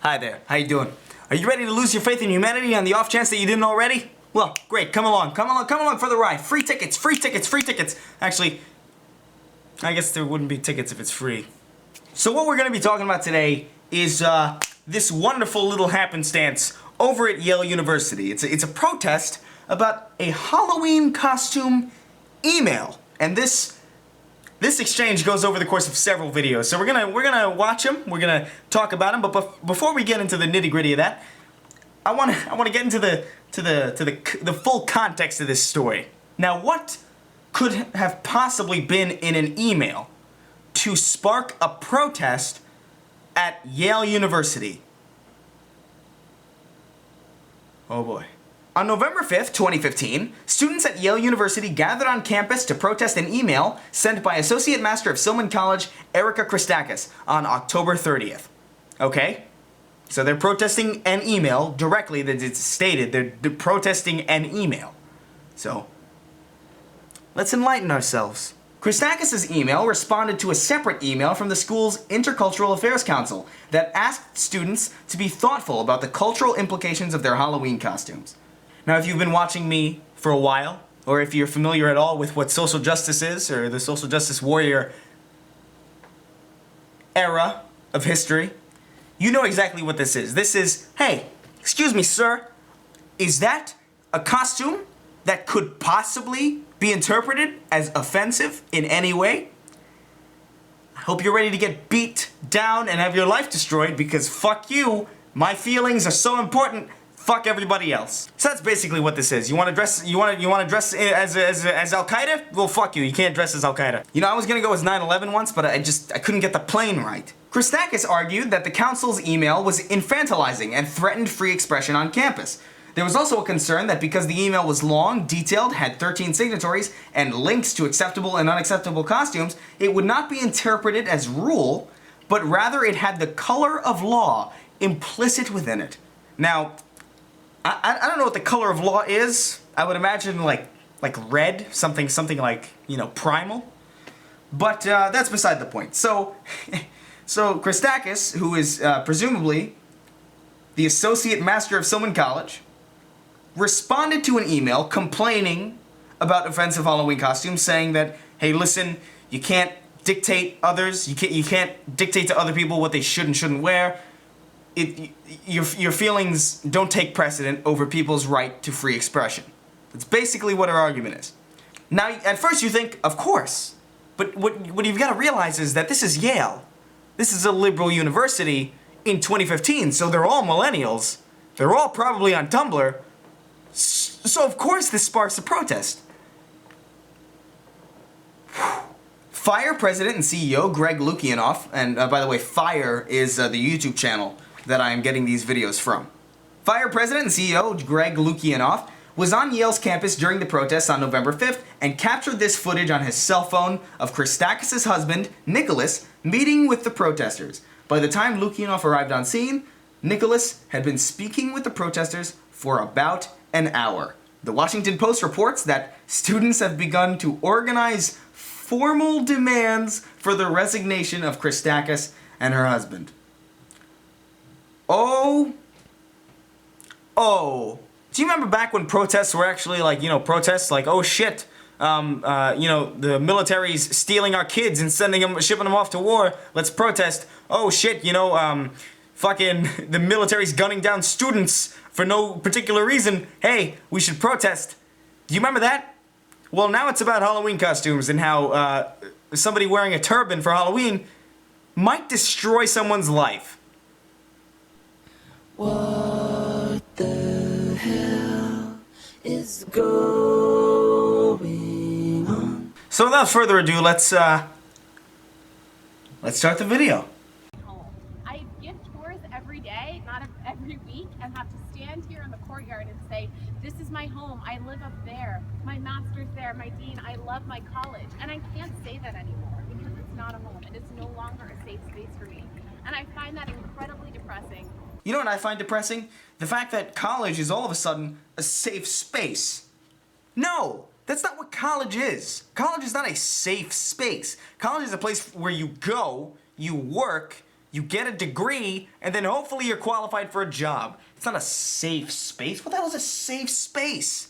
Hi there, how you doing? Are you ready to lose your faith in humanity on the off chance that you didn't already? Well, great, come along for the ride. Free tickets, free tickets, free tickets. Actually, I guess there wouldn't be tickets if it's free. So what we're gonna be talking about today is this wonderful little happenstance over at Yale University. It's a protest about a Halloween costume email. And this exchange goes over the course of several videos, so we're gonna watch them. We're gonna talk about them. But before we get into the nitty gritty of that, I wanna get into the full context of this story. Now, what could have possibly been in an email to spark a protest at Yale University? Oh boy. On November 5th, 2015, students at Yale University gathered on campus to protest an email sent by Associate Master of Silman College, Erica Christakis, on October 30th. Okay? So they're protesting an email directly that it's stated. They're protesting an email. So, let's enlighten ourselves. Christakis' email responded to a separate email from the school's Intercultural Affairs Council that asked students to be thoughtful about the cultural implications of their Halloween costumes. Now, if you've been watching me for a while, or if you're familiar at all with what social justice is, or the social justice warrior era of history, you know exactly what this is. This is, hey, excuse me, sir, is that a costume that could possibly be interpreted as offensive in any way? I hope you're ready to get beat down and have your life destroyed, because fuck you, my feelings are so important. Fuck everybody else. So that's basically what this is. You want to dress? You want to dress as Al Qaeda? Well, fuck you. You can't dress as Al Qaeda. You know, I was gonna go as 9/11 once, but I couldn't get the plane right. Christakis argued that the council's email was infantilizing and threatened free expression on campus. There was also a concern that because the email was long, detailed, had 13 signatories, and links to acceptable and unacceptable costumes, it would not be interpreted as rule, but rather it had the color of law implicit within it. Now, I don't know what the color of law is. I would imagine like red, something like, you know, primal. But that's beside the point. So Christakis, who is presumably the Associate Master of Silman College, responded to an email complaining about offensive Halloween costumes, saying that, hey, listen, you can't dictate others. You can't dictate to other people what they should and shouldn't wear. Your feelings don't take precedent over people's right to free expression. That's basically what our argument is. Now, at first you think, of course, but what you've got to realize is that this is Yale. This is a liberal university in 2015, so they're all millennials. They're all probably on Tumblr. So of course this sparks a protest. FIRE President and CEO Greg Lukianoff, and by the way, FIRE is the YouTube channel that I am getting these videos from. FIRE President and CEO Greg Lukianoff was on Yale's campus during the protests on November 5th and captured this footage on his cell phone of Christakis' husband, Nicholas, meeting with the protesters. By the time Lukianoff arrived on scene, Nicholas had been speaking with the protesters for about an hour. The Washington Post reports that students have begun to organize formal demands for the resignation of Christakis and her husband. Oh. Do you remember back when protests were actually like, you know, protests like, oh shit, you know, the military's stealing our kids and shipping them off to war, let's protest. Oh shit, you know, fucking the military's gunning down students for no particular reason. Hey, we should protest. Do you remember that? Well, now it's about Halloween costumes and how somebody wearing a turban for Halloween might destroy someone's life. What the hell is going on? So without further ado, let's start the video. I give tours every day, not every week, and have to stand here in the courtyard and say, this is my home, I live up there, my master's there, my dean, I love my college. And I can't say that anymore because it's not a home and it's no longer a safe space for me. And I find that incredibly depressing. You know what I find depressing? The fact that college is all of a sudden a safe space. No, that's not what college is. College is not a safe space. College is a place where you go, you work, You get a degree, and then hopefully you're qualified for a job. It's not a safe space. What the hell is a safe space?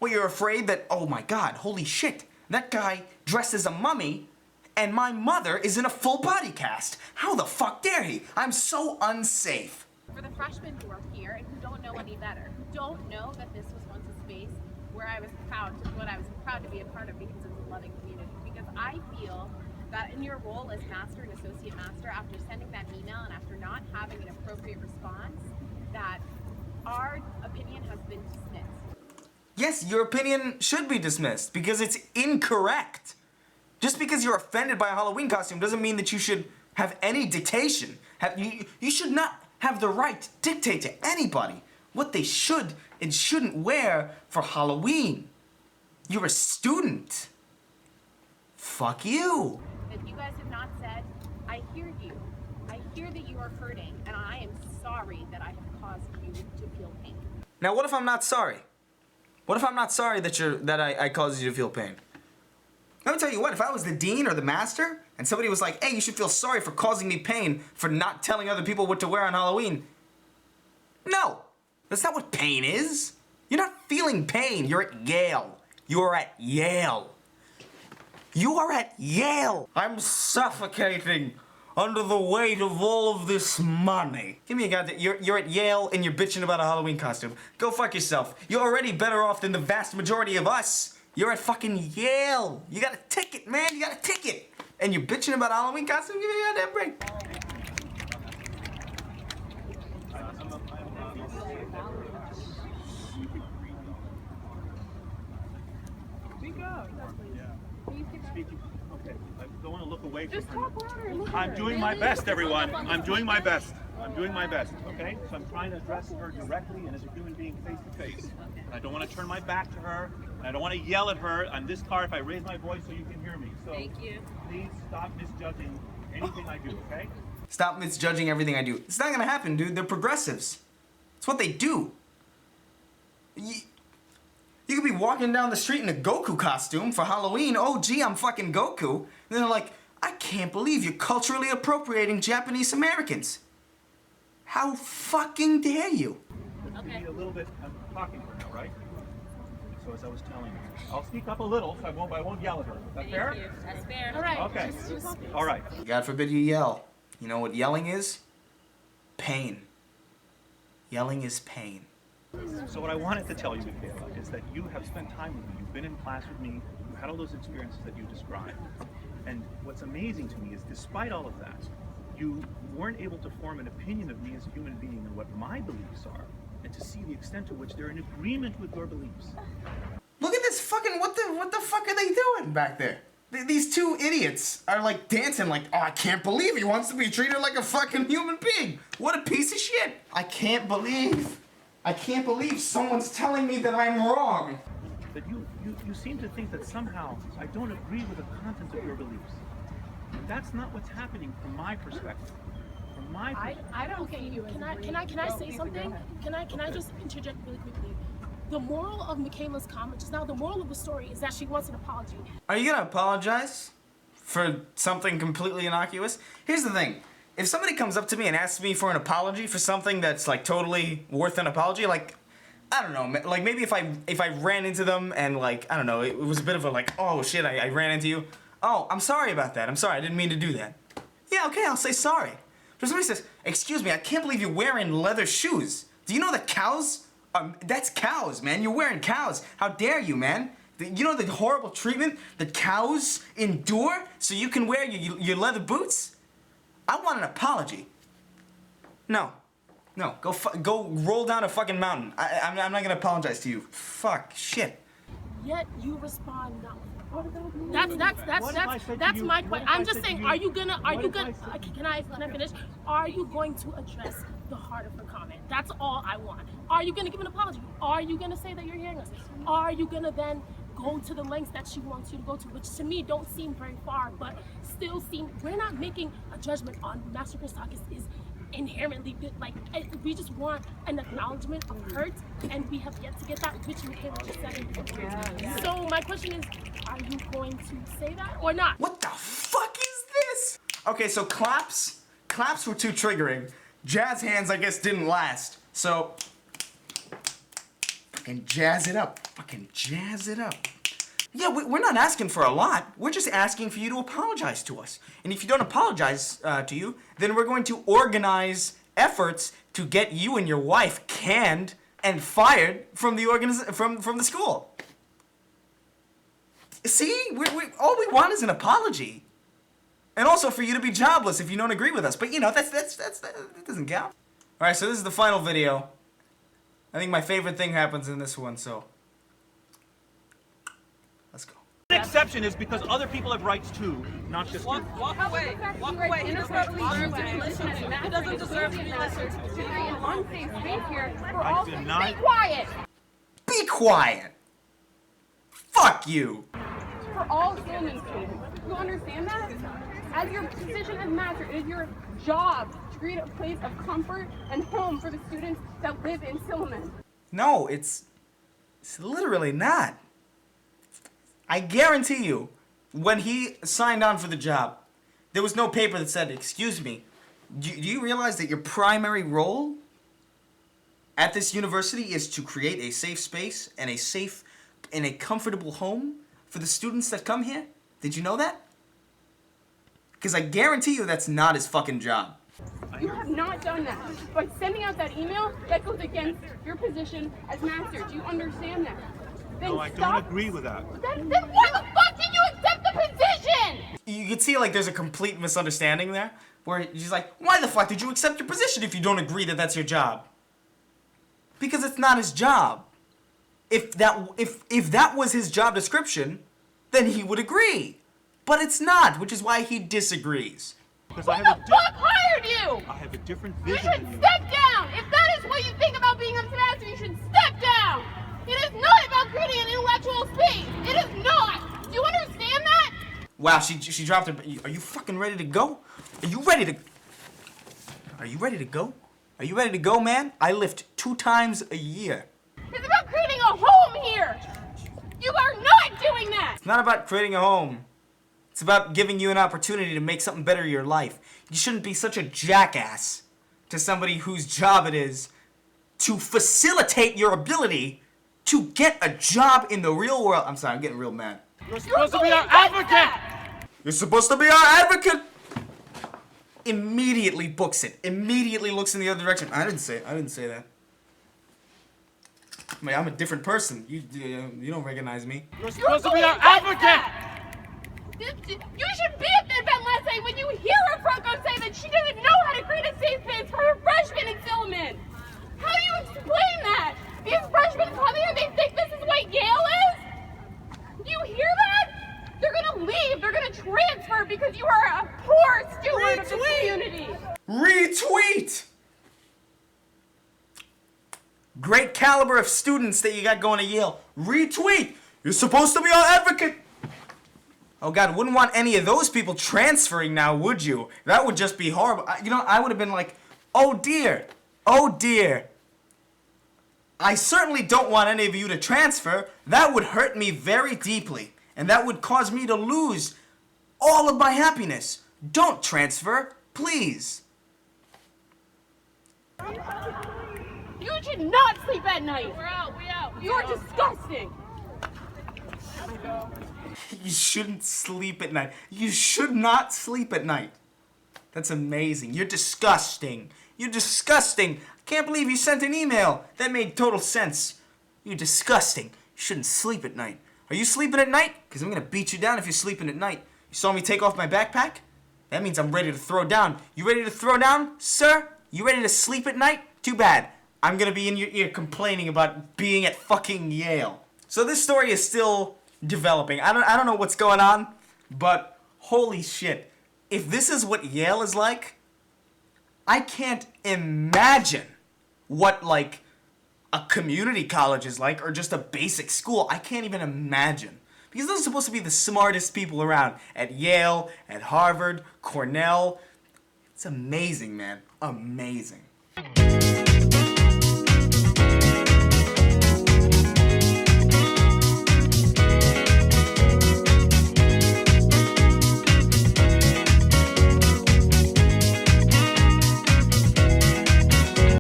Well, you're afraid that, oh my god, holy shit, that guy dressed as a mummy, and my mother is in a full body cast. How the fuck dare he? I'm so unsafe. For the freshmen who are here and who don't know any better, who don't know that this was once a space where I was proud to be a part of because it's a loving community. Because I feel that in your role as master and associate master, after sending that email and after not having an appropriate response, that our opinion has been dismissed. Yes, your opinion should be dismissed because it's incorrect. Just because you're offended by a Halloween costume doesn't mean that you should have any dictation. You should not have the right to dictate to anybody what they should and shouldn't wear for Halloween. You're a student. Fuck you. That you guys have not said, I hear you. I hear that you are hurting, and I am sorry that I have caused you to feel pain. Now, what if I'm not sorry? What if I'm not sorry that I caused you to feel pain? Let me tell you what, if I was the dean or the master, and somebody was like, hey, you should feel sorry for causing me pain for not telling other people what to wear on Halloween. No, that's not what pain is. You're not feeling pain. You're at Yale. You're at Yale. You are at Yale. I'm suffocating under the weight of all of this money. Give me a goddamn. You're at Yale and you're bitching about a Halloween costume. Go fuck yourself. You're already better off than the vast majority of us. You're at fucking Yale. You got a ticket, man. You got a ticket. And you're bitching about a Halloween costume? Give me a goddamn break. Speak up. Speaking. Okay, I don't want to look away from Just her. talk louder and look at I'm her. doing my best, everyone. I'm doing my best. I'm doing my best, okay? So I'm trying to address her directly and as a human being face to face. And I don't want to turn my back to her. And I don't want to yell at her on this car if I raise my voice so you can hear me. So Thank you. please stop misjudging anything I do, okay? Stop misjudging everything I do. It's not gonna happen, dude. They're progressives. It's what they do. You could be walking down the street in a Goku costume for Halloween. Oh, gee, I'm fucking Goku. And then they're like, I can't believe you're culturally appropriating Japanese Americans. How fucking dare you? Let's give me a little bit. I'm talking to her now, right? So as I was telling you, I'll speak up a little so I won't yell at her. Is that fair? That's fair. All right. Okay. Just All right. God forbid you yell. You know what yelling is? Pain. Yelling is pain. So what I wanted to tell you, Michaela, is that you have spent time with me. You've been in class with me. You've had all those experiences that you described. And what's amazing to me is, despite all of that, you weren't able to form an opinion of me as a human being and what my beliefs are, and to see the extent to which they're in agreement with your beliefs. Look at this fucking, what the fuck are they doing back there? These two idiots are like dancing like, oh, I can't believe he wants to be treated like a fucking human being. What a piece of shit. I can't believe someone's telling me that I'm wrong. That you seem to think that somehow I don't agree with the content of your beliefs. And that's not what's happening from my perspective. From my perspective. I don't see you as Can I say something? Can I just interject really quickly? The moral of Michaela's comment just now, the moral of the story is that she wants an apology. Are you gonna apologize for something completely innocuous? Here's the thing. If somebody comes up to me and asks me for an apology for something that's like totally worth an apology, like, I don't know, like maybe if I ran into them and like, I don't know, it was a bit of a like, oh shit, I ran into you. Oh, I'm sorry about that. I'm sorry, I didn't mean to do that. Yeah, okay, I'll say sorry. But if somebody says, excuse me, I can't believe you're wearing leather shoes. Do you know that cows, that's cows, man. You're wearing cows. How dare you, man? You know the horrible treatment that cows endure so you can wear your leather boots? I want an apology. No, go roll down a fucking mountain. I'm not gonna apologize to you. Fuck, shit. Yet you respond not. What if I said to That's you- my what question. if I I'm just said to saying, you- are you gonna what if I said- can I finish? Are you going to address the heart of her comment? That's all I want. Are you gonna give an apology? Are you gonna say that you're hearing us? Are you gonna then go to the lengths that she wants you to go to, which to me don't seem very far, but still seem, we're not making a judgment on Master Christakis is inherently good. Like, we just want an acknowledgement of hurt, and we have yet to get that, which Michaela just said in the So my question is, are you going to say that or not? What the fuck is this? Okay, so claps claps were too triggering. Jazz hands, I guess, didn't last. So, fucking jazz it up. Fucking jazz it up. Yeah, we're not asking for a lot. We're just asking for you to apologize to us. And if you don't apologize to you, then we're going to organize efforts to get you and your wife canned and fired from the from the school. See, all we want is an apology, and also for you to be jobless if you don't agree with us. But you know, that doesn't count. All right, so this is the final video. I think my favorite thing happens in this one, so let's go. An exception is because other people have rights too, not just you. Walk away. Walk away. He doesn't deserve to be listened to. He doesn't deserve to be listened to. Unsafe space here. We're I all do be not- quiet. Be quiet. Fuck you. For all Stillman students. You understand that? As your position as master, it is your job to create a place of comfort and home for the students that live in Stillman. No, it's literally not. I guarantee you, when he signed on for the job, there was no paper that said, "Excuse me, do you realize that your primary role at this university is to create a safe space and a comfortable home for the students that come here? Did you know that?" Because I guarantee you that's not his fucking job. You have not done that. By sending out that email, that goes against your position as master. Do you understand that? Then No, I don't stop. agree with that. Then why the fuck did you accept the position? You can see like there's a complete misunderstanding there, where he's like, "Why the fuck did you accept your position if you don't agree that that's your job?" Because it's not his job. If that was his job description, then he would agree. But it's not, which is why he disagrees. Because Who I the have fuck hired you? I have a different You vision should than you. step down. If that is what you think about being a master, you should step down. It is not about creating an intellectual space. It is not. Do you understand that? Wow, she dropped her. Are you fucking ready to go? Are you ready to go? Are you ready to go, man? I lift 2 times a year. It's about creating a home here. You are not doing that. It's not about creating a home. It's about giving you an opportunity to make something better in your life. You shouldn't be such a jackass to somebody whose job it is to facilitate your ability to get a job in the real world. I'm sorry, I'm getting real mad. You're supposed to be our advocate. You're supposed to be our advocate. Immediately books it. Immediately looks in the other direction. I didn't say that. I mean, I'm a different person. You don't recognize me. You're supposed to be our advocate. You should be at the event last night when you hear a Franco say that she doesn't know how to create a safe space for her freshmen in Stillman. How do you explain that? These freshmen come here, they think this is what Yale is? Do you hear that? They're gonna leave, they're gonna transfer because you are a poor steward of the community. Retweet! Great caliber of students that you got going to Yale. Retweet! You're supposed to be our advocate! Oh God, wouldn't want any of those people transferring now, would you? That would just be horrible. I would have been like, oh dear, oh dear. I certainly don't want any of you to transfer. That would hurt me very deeply. And that would cause me to lose all of my happiness. Don't transfer, please. You should not sleep at night. We're out, we out. You are disgusting. You shouldn't sleep at night. You should not sleep at night. That's amazing. You're disgusting. You're disgusting. I can't believe you sent an email. That made total sense. You're disgusting. You shouldn't sleep at night. Are you sleeping at night? Because I'm going to beat you down if you're sleeping at night. You saw me take off my backpack? That means I'm ready to throw down. You ready to throw down, sir? You ready to sleep at night? Too bad. I'm going to be in your ear complaining about being at fucking Yale. So this story is still developing. I don't know what's going on, but holy shit. If this is what Yale is like, I can't imagine what, like, a community college is like, or just a basic school. I can't even imagine. Because those are supposed to be the smartest people around. At Yale, at Harvard, Cornell. It's amazing, man. Amazing.